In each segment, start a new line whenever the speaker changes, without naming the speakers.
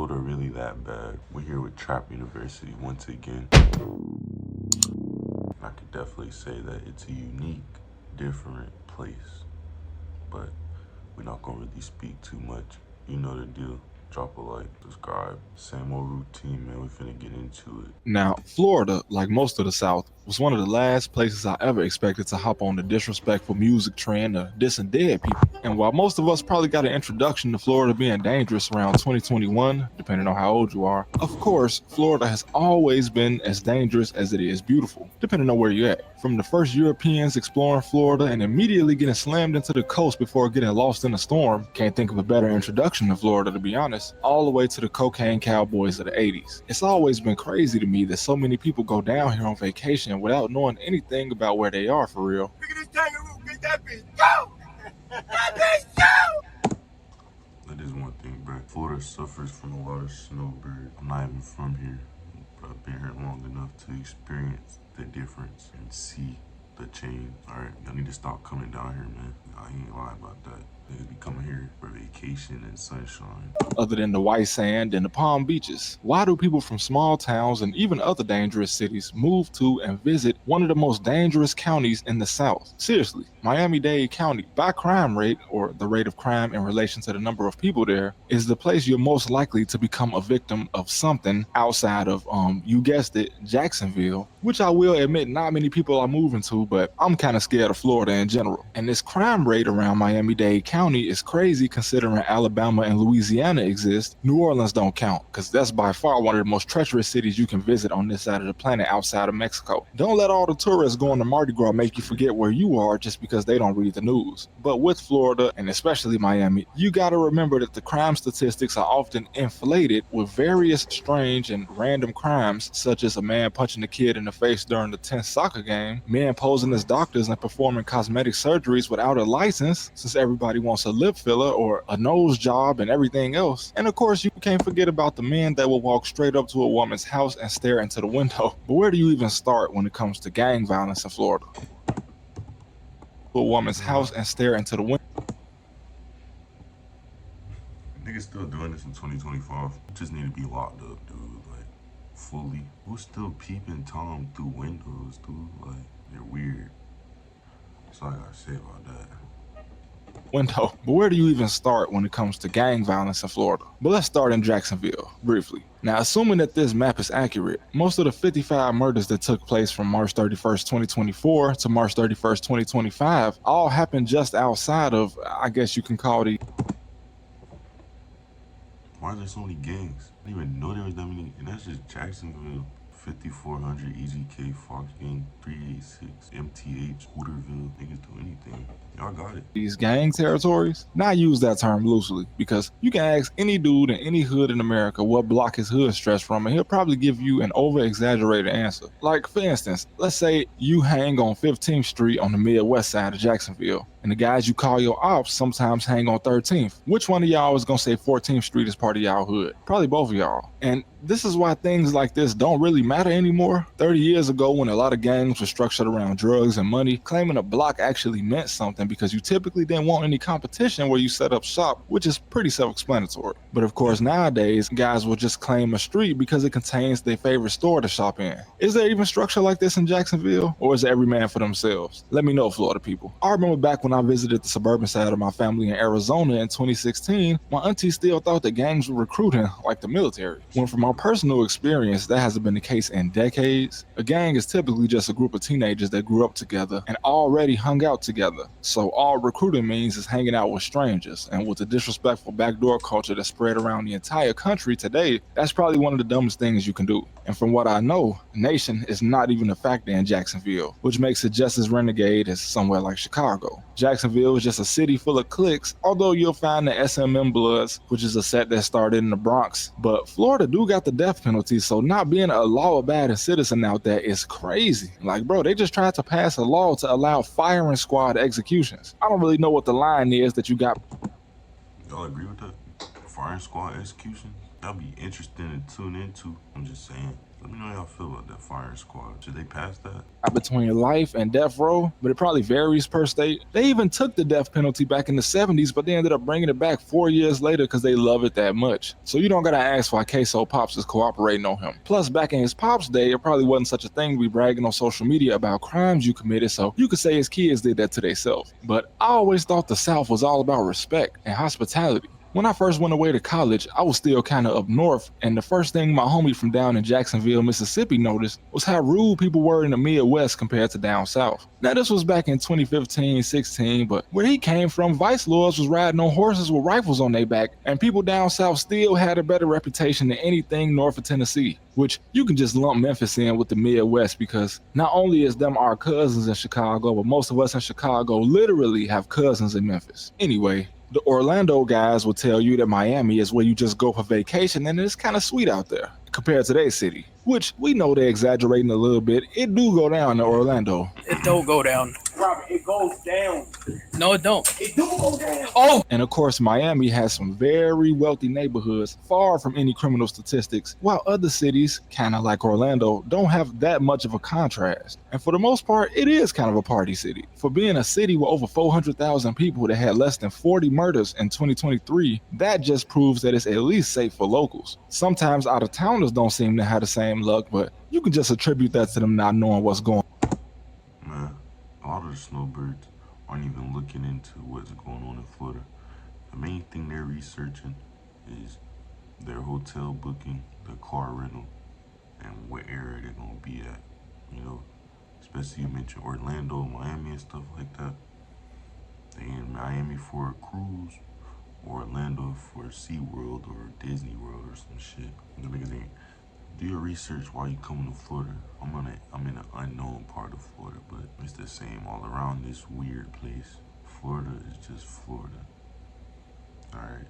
Florida really that bad? We're here with Trap University once again. I could definitely say that it's a unique, different place, but we're not gonna really speak too much. You know the deal. Drop a like, subscribe. Same old routine, man. We finna get into it.
Now, Florida, like most of the South, was one of the last places I ever expected to hop on the disrespectful music trend of dissing dead people. And while most of us probably got an introduction to Florida being dangerous around 2021, depending on how old you are, of course, Florida has always been as dangerous as it is beautiful, depending on where you're at. From the first Europeans exploring Florida and immediately getting slammed into the coast before getting lost in a storm, can't think of a better introduction to Florida, to be honest, all the way to the cocaine cowboys of the 80s. It's always been crazy to me that so many people go down here on vacation without knowing anything about where they are for real.
Look at this kangaroo, get that bitch go! That bitch go!
That is one thing, bro. Florida suffers from a lot of snowbird. I'm not even from here, but I've been here long enough to experience the difference and see the change. Alright, y'all need to stop coming down here, man. I ain't lying about that. Niggas be coming here for vacation and sunshine.
Other than the white sand and the palm beaches, why do people from small towns and even other dangerous cities move to and visit one of the most dangerous counties in the South? Seriously, Miami-Dade County, by crime rate, or the rate of crime in relation to the number of people there, is the place you're most likely to become a victim of something outside of, you guessed it, Jacksonville, which I will admit not many people are moving to, but I'm kind of scared of Florida in general. And this crime rate around Miami-Dade County is crazy considering Alabama and Louisiana exist. New Orleans don't count, because that's by far one of the most treacherous cities you can visit on this side of the planet outside of Mexico. Don't let all the tourists going to Mardi Gras make you forget where you are just because they don't read the news. But with Florida, and especially Miami, you gotta remember that the crime statistics are often inflated with various strange and random crimes, such as a man punching a kid in the face during the 10th soccer game, men posing as doctors and performing cosmetic surgeries without a license, since everybody wants a lip filler or a nose job and everything else. And of course, you can't forget about the men that will walk straight up to a woman's house and stare into the window. But where do you even start when it comes to gang violence in Florida? A woman's house and stare into the window.
Niggas still doing this in 2025. You just need to be locked up, dude. Like, fully. Who's still peeping Tom through windows, dude? Like, they're weird. That's all I gotta say about that.
Window. But where do you even start when it comes to gang violence in Florida? But let's start in Jacksonville, briefly. Now, assuming that this map is accurate, most of the 55 murders that took place from March 31st, 2024 to March 31st, 2025 all happened just outside of, I guess you can call the...
Why are there so many gangs? I didn't even know there was that many. And that's just Jacksonville. 5400, EGK, Fox Gang, 386, MTH, Hooterville. Niggas do anything. Y'all got it.
These gang territories. Now I use that term loosely because you can ask any dude in any hood in America what block his hood stretched from, and he'll probably give you an over-exaggerated answer. Like, for instance, let's say you hang on 15th Street on the Midwest side of Jacksonville, and the guys you call your ops sometimes hang on 13th. Which one of y'all is gonna say 14th Street is part of y'all hood? Probably both of y'all. And this is why things like this don't really matter anymore. 30 years ago, when a lot of gangs were structured around drugs and money, claiming a block actually meant something because you typically didn't want any competition where you set up shop, which is pretty self-explanatory. But of course, nowadays, guys will just claim a street because it contains their favorite store to shop in. Is there even structure like this in Jacksonville, or is it every man for themselves? Let me know, Florida people. I remember back when I visited the suburban side of my family in Arizona in 2016, my auntie still thought that gangs were recruiting like the military. When from my personal experience, that hasn't been the case in decades. A gang is typically just a group of teenagers that grew up together and already hung out together. So all recruiting means is hanging out with strangers, and with the disrespectful backdoor culture that's spread around the entire country today, that's probably one of the dumbest things you can do. And from what I know, nation is not even a factor in Jacksonville, which makes it just as renegade as somewhere like Chicago. Jacksonville is just a city full of cliques, although you'll find the SMM Bloods, which is a set that started in the Bronx. But Florida do got the death penalty, so not being a law-abiding citizen out there is crazy. Like, bro, they just tried to pass a law to allow firing squad executions. I don't really know what the line is that you got.
Y'all agree with that? Fire squad execution? That'll be interesting to tune into. I'm just saying. Let me know how y'all feel about that fire squad. Should they pass that?
Between life and death row, but it probably varies per state. They even took the death penalty back in the 70s, but they ended up bringing it back 4 years later because they love it that much. So you don't gotta ask why Queso Pops is cooperating on him. Plus, back in his Pops day, it probably wasn't such a thing to be bragging on social media about crimes you committed, so you could say his kids did that to themselves. But I always thought the South was all about respect and hospitality. When I first went away to college, I was still kind of up north, and the first thing my homie from down in Jacksonville, Mississippi noticed was how rude people were in the Midwest compared to down south. Now this was back in 2015-16, but where he came from, vice lords was riding on horses with rifles on their back, and people down south still had a better reputation than anything north of Tennessee, which you can just lump Memphis in with the Midwest because not only is them our cousins in Chicago, but most of us in Chicago literally have cousins in Memphis. Anyway, the Orlando guys will tell you that Miami is where you just go for vacation and it's kind of sweet out there compared to their city, which we know they're exaggerating a little bit. It do go down in Orlando.
It don't go down.
Robert, it goes down.
No, it don't.
It do go down.
Oh!
And of course, Miami has some very wealthy neighborhoods, far from any criminal statistics, while other cities, kind of like Orlando, don't have that much of a contrast. And for the most part, it is kind of a party city. For being a city with over 400,000 people that had less than 40 murders in 2023, that just proves that it's at least safe for locals. Sometimes out-of-towners don't seem to have the same luck, but you can just attribute that to them not knowing what's going on.
Man, a lot of the snowbirds aren't even looking into what's going on in Florida. The main thing they're researching is their hotel booking, the car rental, and what area they're gonna be at. You know, especially you mentioned Orlando, Miami, and stuff like that. They in Miami for a cruise, or Orlando for SeaWorld or Disney World or some shit. The niggas ain't. Do your research while you coming to Florida. I'm in an unknown part of Florida, but it's the same all around this weird place. Florida is just Florida. Alright,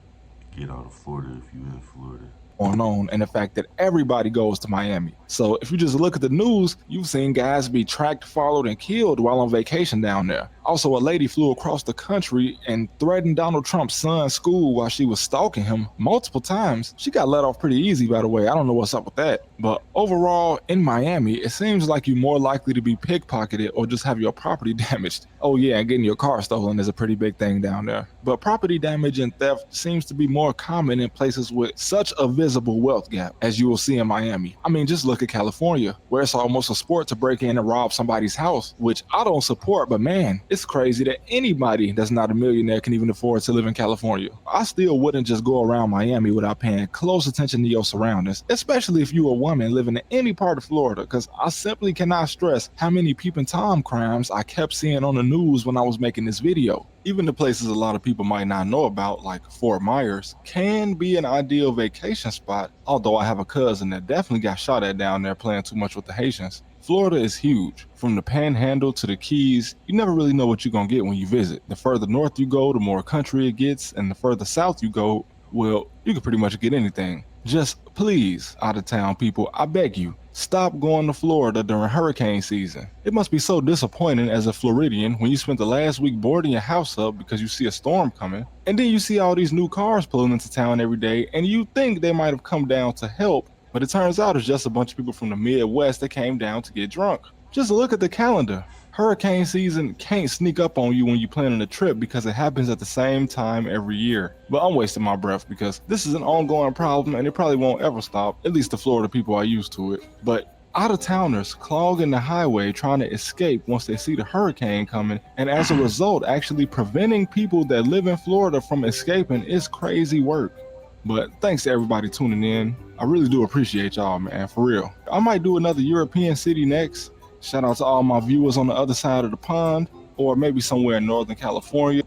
get out of Florida if you in Florida.
On and the fact that everybody goes to Miami. So if you just look at the news, you've seen guys be tracked, followed, and killed while on vacation down there. Also, a lady flew across the country and threatened Donald Trump's son's school while she was stalking him multiple times. She got let off pretty easy, by the way. I don't know what's up with that. But overall, in Miami, it seems like you're more likely to be pickpocketed or just have your property damaged. Oh yeah, and getting your car stolen is a pretty big thing down there. But property damage and theft seems to be more common in places with such a visible wealth gap, as you will see in Miami. I mean, just look at California, where it's almost a sport to break in and rob somebody's house, which I don't support, but man, it's crazy that anybody that's not a millionaire can even afford to live in California. I still wouldn't just go around Miami without paying close attention to your surroundings, especially if you're a woman living in any part of Florida, because I simply cannot stress how many peeping Tom crimes I kept seeing on the news when I was making this video. Even the places a lot of people might not know about, like Fort Myers, can be an ideal vacation spot, although I have a cousin that definitely got shot at down there playing too much with the Haitians. Florida is huge. From the Panhandle to the Keys, you never really know what you're gonna get when you visit. The further north you go, the more country it gets, and the further south you go, well, you can pretty much get anything. Just please, out-of-town people, I beg you, stop going to Florida during hurricane season. It must be so disappointing as a Floridian when you spent the last week boarding your house up because you see a storm coming, and then you see all these new cars pulling into town every day, and you think they might have come down to help, but it turns out it's just a bunch of people from the Midwest that came down to get drunk. Just look at the calendar. Hurricane season can't sneak up on you when you're planning a trip because it happens at the same time every year. But I'm wasting my breath because this is an ongoing problem and it probably won't ever stop, at least the Florida people are used to it. But out-of-towners clogging the highway trying to escape once they see the hurricane coming, and as a result actually preventing people that live in Florida from escaping is crazy work. But thanks to everybody tuning in. I really do appreciate y'all, man, for real. I might do another European city next. Shout out to all my viewers on the other side of the pond, or maybe somewhere in Northern California.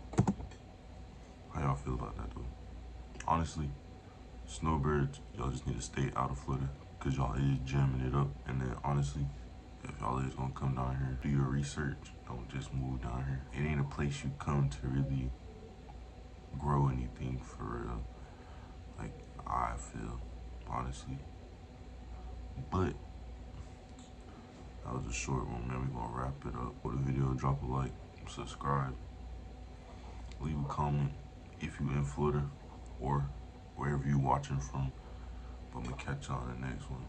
How y'all feel about that though? Honestly, snowbirds, y'all just need to stay out of Florida because y'all is jamming it up. And then honestly, if y'all is gonna come down here, do your research. Don't just move down here. It ain't a place you come to really grow anything for real. Like I feel, honestly. But that was a short one, man. We gonna wrap it up. For the video, drop a like, subscribe, leave a comment if you in Florida, or wherever you watching from. But I'm gonna catch y'all in the next one.